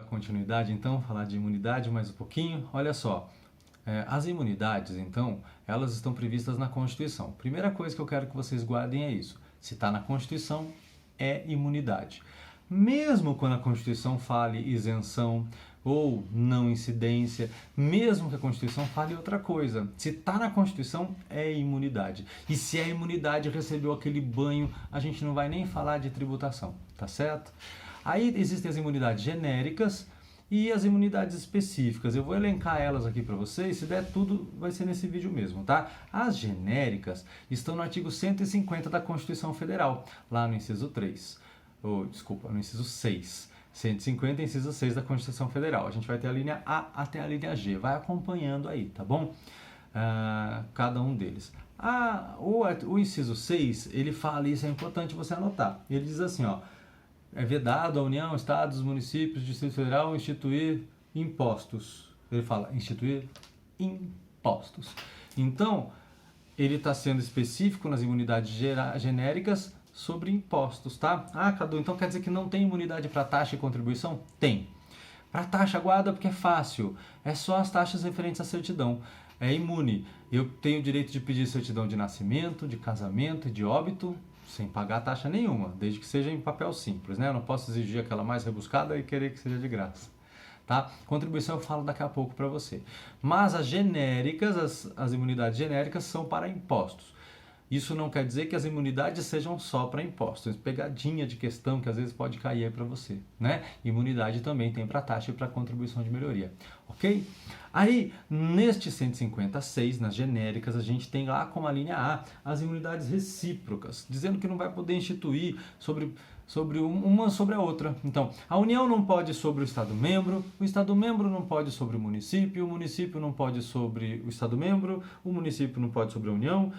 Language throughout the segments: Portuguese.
continuidade então, falar de imunidade mais um pouquinho. Olha só, as imunidades então, elas estão previstas na Constituição. Primeira coisa que eu quero que vocês guardem é isso. Se está na Constituição, é imunidade. Mesmo quando a Constituição fale isenção ou não incidência, mesmo que a Constituição fale outra coisa, se está na Constituição, é imunidade. E se a imunidade recebeu aquele banho, a gente não vai nem falar de tributação, tá certo? Aí existem as imunidades genéricas e as imunidades específicas. Eu vou elencar elas aqui para vocês, se der tudo vai ser nesse vídeo mesmo, tá? As genéricas estão no artigo 150 da Constituição Federal, lá no inciso 3. No inciso 6. 150, inciso 6 da Constituição Federal. A gente vai ter a linha A até a linha G. Vai acompanhando aí, tá bom? Cada um deles. O inciso 6, ele fala, isso é importante você anotar. Ele diz assim, ó, é vedado à União, Estados, municípios, Distrito Federal instituir impostos. Ele fala, instituir impostos. Então, ele está sendo específico nas imunidades genéricas sobre impostos, tá? Cadu, então quer dizer que não tem imunidade para taxa e contribuição? Tem. Para taxa, guarda porque é fácil. É só as taxas referentes à certidão. É imune. Eu tenho o direito de pedir certidão de nascimento, de casamento e de óbito sem pagar taxa nenhuma, desde que seja em papel simples, né? Eu não posso exigir aquela mais rebuscada e querer que seja de graça. Tá? Contribuição eu falo daqui a pouco para você. Mas as genéricas, as imunidades genéricas são para impostos. Isso não quer dizer que as imunidades sejam só para impostos. Pegadinha de questão que às vezes pode cair aí para você, né? Imunidade também tem para taxa e para contribuição de melhoria, ok? Aí, neste 156, nas genéricas, a gente tem lá como a linha A as imunidades recíprocas, dizendo que não vai poder instituir uma sobre a outra. Então, a União não pode sobre o Estado-membro não pode sobre o município não pode sobre o Estado-membro, o município não pode sobre a União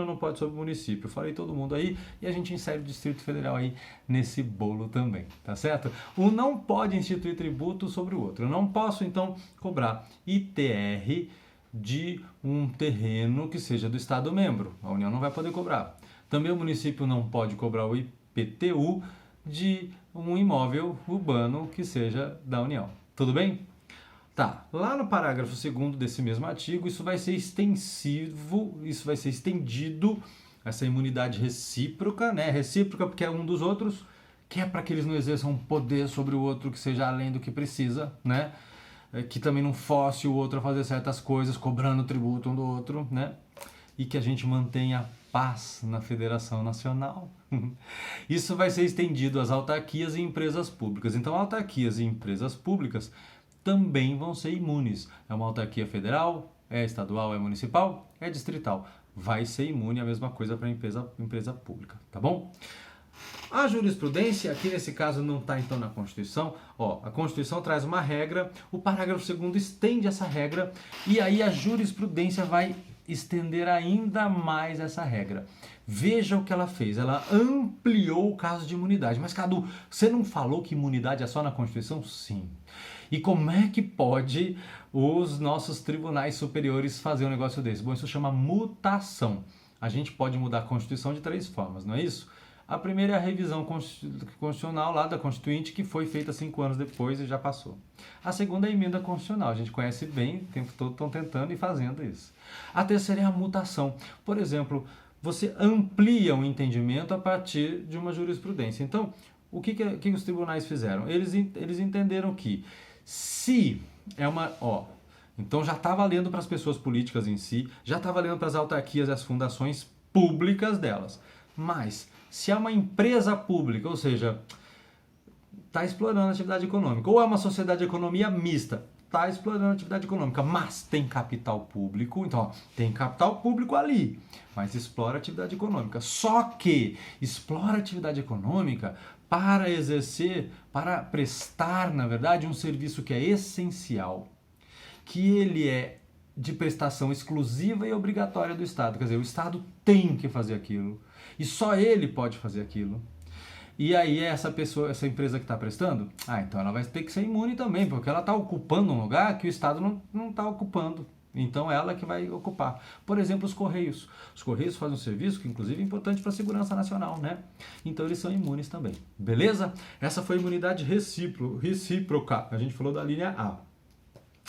não pode sobre o município. Falei todo mundo aí e a gente insere o Distrito Federal aí nesse bolo também, tá certo? Um não pode instituir tributo sobre o outro. Eu não posso, então, cobrar ITR de um terreno que seja do Estado-membro. A União não vai poder cobrar. Também o município não pode cobrar o IPTU de um imóvel urbano que seja da União. Tudo bem? Tá, lá no parágrafo 2º desse mesmo artigo, isso vai ser estendido, essa imunidade recíproca, né? Recíproca porque é um dos outros, que é para que eles não exerçam um poder sobre o outro que seja além do que precisa, né? Que também não force o outro a fazer certas coisas, cobrando tributo um do outro, né? E que a gente mantenha paz na Federação Nacional. Isso vai ser estendido às autarquias e empresas públicas. Então, autarquias e empresas públicas também vão ser imunes. É uma autarquia federal, é estadual, é municipal, é distrital. Vai ser imune, a mesma coisa para empresa pública, tá bom? A jurisprudência, aqui nesse caso não está então na Constituição, a Constituição traz uma regra, o parágrafo 2º estende essa regra e aí a jurisprudência vai estender ainda mais essa regra. Veja o que ela fez, ela ampliou o caso de imunidade. Mas Cadu, você não falou que imunidade é só na Constituição? Sim. E como é que pode os nossos tribunais superiores fazer um negócio desse? Bom, isso chama mutação. A gente pode mudar a Constituição de 3 formas, não é isso? A primeira é a revisão constitucional lá da Constituinte, que foi feita 5 anos depois e já passou. A segunda é a emenda constitucional, a gente conhece bem, o tempo todo estão tentando e fazendo isso. A terceira é a mutação. Por exemplo, você amplia um entendimento a partir de uma jurisprudência. Então, o que os tribunais fizeram? Eles entenderam que se é uma... então já está valendo para as pessoas políticas em si, já está valendo para as autarquias e as fundações públicas delas. Mas, se é uma empresa pública, ou seja, está explorando a atividade econômica, ou é uma sociedade de economia mista, está explorando a atividade econômica, mas tem capital público, então tem capital público ali, mas explora a atividade econômica. Só que explora a atividade econômica para exercer, para prestar, na verdade, um serviço que é essencial, que ele é de prestação exclusiva e obrigatória do Estado. Quer dizer, o Estado tem que fazer aquilo e só ele pode fazer aquilo. E aí essa empresa que está prestando, então ela vai ter que ser imune também, porque ela está ocupando um lugar que o Estado não está ocupando. Então ela que vai ocupar. Por exemplo, os Correios. Os Correios fazem um serviço que inclusive é importante para a segurança nacional, né? Então eles são imunes também. Beleza? Essa foi a imunidade recíproca. A gente falou da linha A.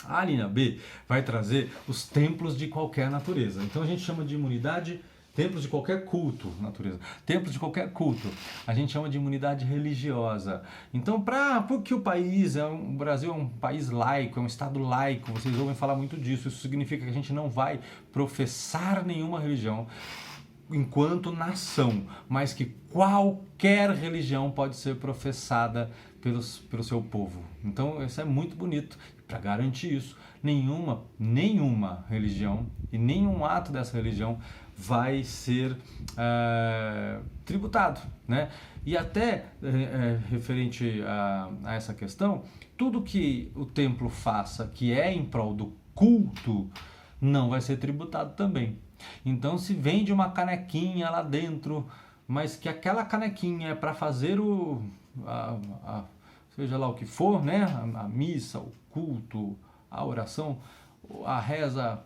A linha B vai trazer os templos de qualquer natureza. Então a gente chama de imunidade templos de qualquer culto, natureza. Templos de qualquer culto. A gente chama de imunidade religiosa. Então, porque o Brasil é um país laico, é um estado laico, vocês ouvem falar muito disso. Isso significa que a gente não vai professar nenhuma religião enquanto nação, mas que qualquer religião pode ser professada pelo seu povo. Então, isso é muito bonito. Para garantir isso, nenhuma religião e nenhum ato dessa religião vai ser tributado, né? E até referente a essa questão, tudo que o templo faça que é em prol do culto não vai ser tributado também. Então, se vende uma canequinha lá dentro, mas que aquela canequinha é para fazer seja lá o que for, né? A missa, o culto, a oração, a reza,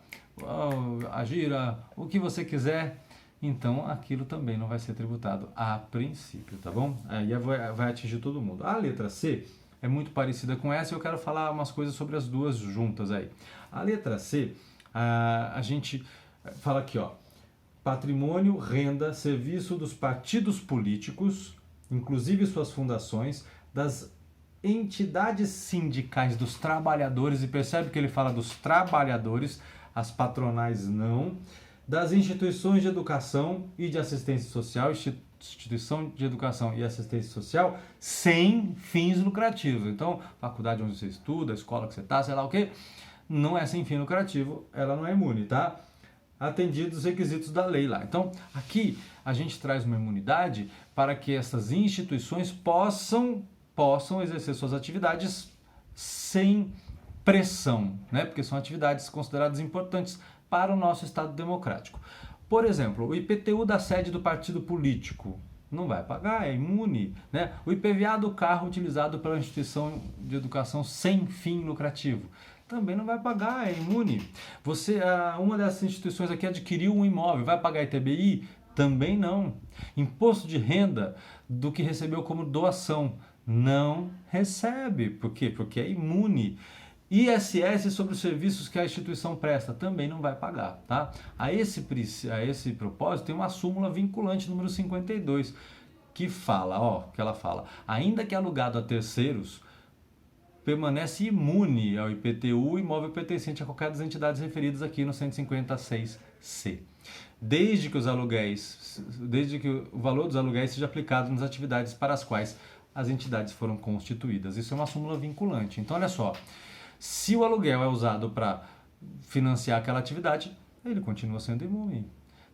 a gira, o que você quiser, então aquilo também não vai ser tributado a princípio, tá bom? Aí vai atingir todo mundo. A letra C é muito parecida com essa e eu quero falar umas coisas sobre as duas juntas aí. A letra C, a gente fala aqui, ó, patrimônio, renda, serviço dos partidos políticos, inclusive suas fundações, das entidades sindicais dos trabalhadores, e percebe que ele fala dos trabalhadores, as patronais não, das instituições de educação e de assistência social, instituição de educação e assistência social sem fins lucrativos. Então, faculdade onde você estuda, escola que você está, sei lá o que, não é sem fim lucrativo, ela não é imune, tá? Atendidos os requisitos da lei lá. Então, aqui a gente traz uma imunidade para que essas instituições possam exercer suas atividades sem pressão, né? Porque são atividades consideradas importantes para o nosso Estado democrático. Por exemplo, o IPTU da sede do partido político não vai pagar, é imune, né? O IPVA do carro utilizado pela instituição de educação sem fim lucrativo também não vai pagar, é imune. Uma dessas instituições aqui adquiriu um imóvel, vai pagar ITBI? Também não. Imposto de renda do que recebeu como doação, não recebe. Por quê? Porque é imune. ISS sobre os serviços que a instituição presta, também não vai pagar, tá? A esse propósito, tem uma súmula vinculante número 52, que ela fala, ainda que alugado a terceiros, permanece imune ao IPTU, imóvel pertencente a qualquer das entidades referidas aqui no 156C. Desde que o valor dos aluguéis seja aplicado nas atividades para as quais as entidades foram constituídas. Isso é uma súmula vinculante. Então, olha só, se o aluguel é usado para financiar aquela atividade, ele continua sendo imune.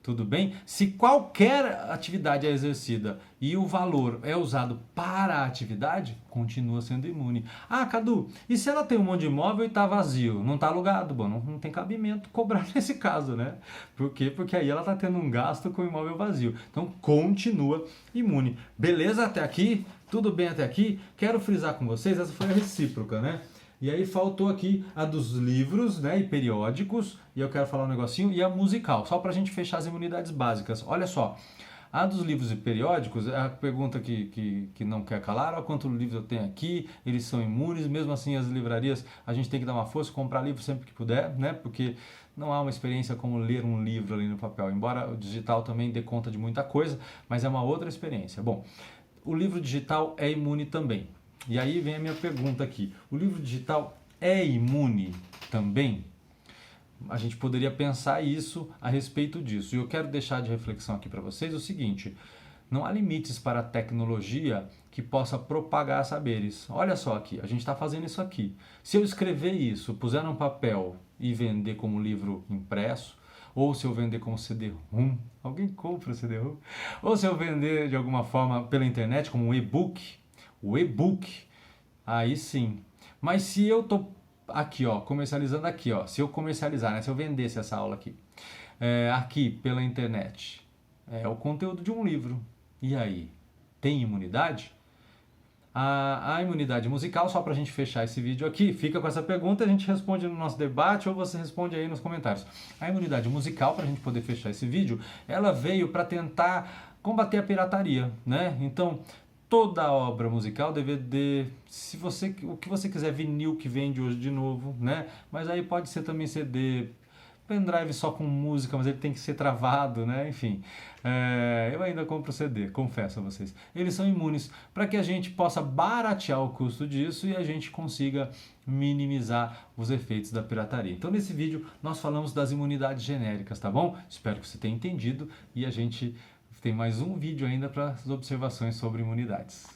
Tudo bem? Se qualquer atividade é exercida e o valor é usado para a atividade, continua sendo imune. Ah, Cadu, e se ela tem um monte de imóvel e está vazio, não está alugado? Bom, não tem cabimento cobrar nesse caso, né? Por quê? Porque aí ela está tendo um gasto com o imóvel vazio. Então, continua imune. Beleza até aqui? Tudo bem até aqui? Quero frisar com vocês, essa foi a recíproca, né? E aí faltou aqui a dos livros, né, e periódicos, e eu quero falar um negocinho, e a musical, só para a gente fechar as imunidades básicas. Olha só, a dos livros e periódicos, a pergunta que não quer calar, olha quantos livros eu tenho aqui, eles são imunes, mesmo assim as livrarias, a gente tem que dar uma força, comprar livro sempre que puder, né, porque não há uma experiência como ler um livro ali no papel, embora o digital também dê conta de muita coisa, mas é uma outra experiência. Bom, o livro digital é imune também. E aí vem a minha pergunta aqui. O livro digital é imune também? A gente poderia pensar isso a respeito disso. E eu quero deixar de reflexão aqui para vocês o seguinte: não há limites para a tecnologia que possa propagar saberes. Olha só aqui, a gente está fazendo isso aqui. Se eu escrever isso, puser num papel e vender como livro impresso, ou se eu vender como CD-ROM, alguém compra o CD-ROM? Ou se eu vender de alguma forma pela internet como um e-book, o e-book, aí sim. Mas se eu tô aqui, ó, comercializando aqui, ó, se eu comercializar, né, se eu vendesse essa aula aqui, aqui pela internet, é o conteúdo de um livro. E aí, tem imunidade? A imunidade musical, só para a gente fechar esse vídeo aqui, fica com essa pergunta, a gente responde no nosso debate ou você responde aí nos comentários. A imunidade musical, para a gente poder fechar esse vídeo, ela veio para tentar combater a pirataria, né? Então, toda obra musical, DVD, se você, o que você quiser, vinil que vende hoje de novo, né? Mas aí pode ser também CD, pendrive só com música, mas ele tem que ser travado, né? Enfim, eu ainda compro CD, confesso a vocês. Eles são imunes para que a gente possa baratear o custo disso e a gente consiga minimizar os efeitos da pirataria. Então, nesse vídeo, nós falamos das imunidades genéricas, tá bom? Espero que você tenha entendido e a gente tem mais um vídeo ainda para as observações sobre imunidades.